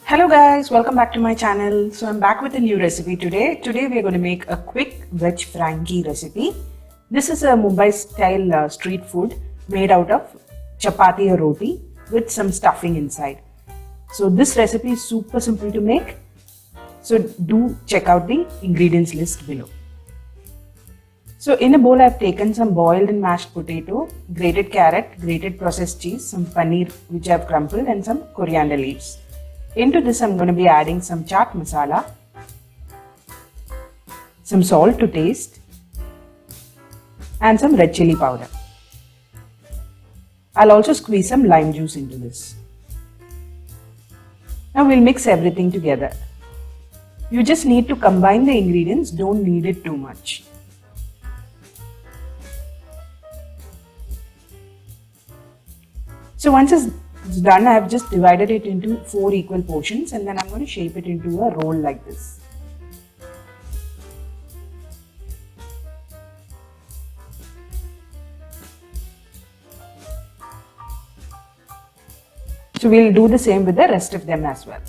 Hello guys, welcome back to my channel. So I'm back with a new recipe today. Today we are going to make a quick veg frankie recipe. This is a Mumbai style street food made out of chapati or roti with some stuffing inside. So this recipe is super simple to make. So do check out the ingredients list below. So in a bowl I've taken some boiled and mashed potato, grated carrot, grated processed cheese, some paneer which I've crumbled and some coriander leaves. Into this I'm going to be adding some chaat masala, some salt to taste and some red chilli powder. I'll also squeeze some lime juice into this. Now we'll mix everything together. You just need to combine the ingredients, don't knead it too much. So once it's done, I've just divided it into 4 equal portions and then I'm going to shape it into a roll like this. So we'll do the same with the rest of them as well.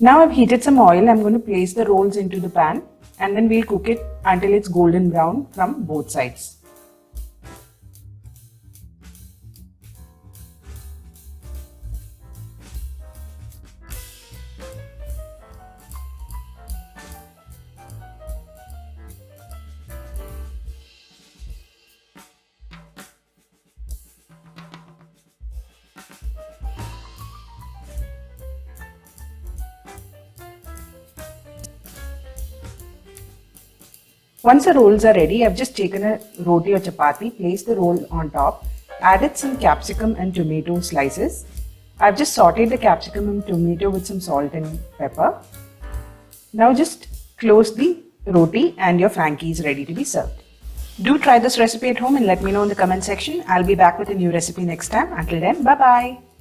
Now I've heated some oil. I'm going to place the rolls into the pan and then we'll cook it until it's golden brown from both sides. Once the rolls are ready, I've just taken a roti or chapati, placed the roll on top, added some capsicum and tomato slices. I've just sauteed the capsicum and tomato with some salt and pepper. Now just close the roti and your frankie is ready to be served. Do try this recipe at home and let me know in the comment section. I'll be back with a new recipe next time. Until then, bye bye.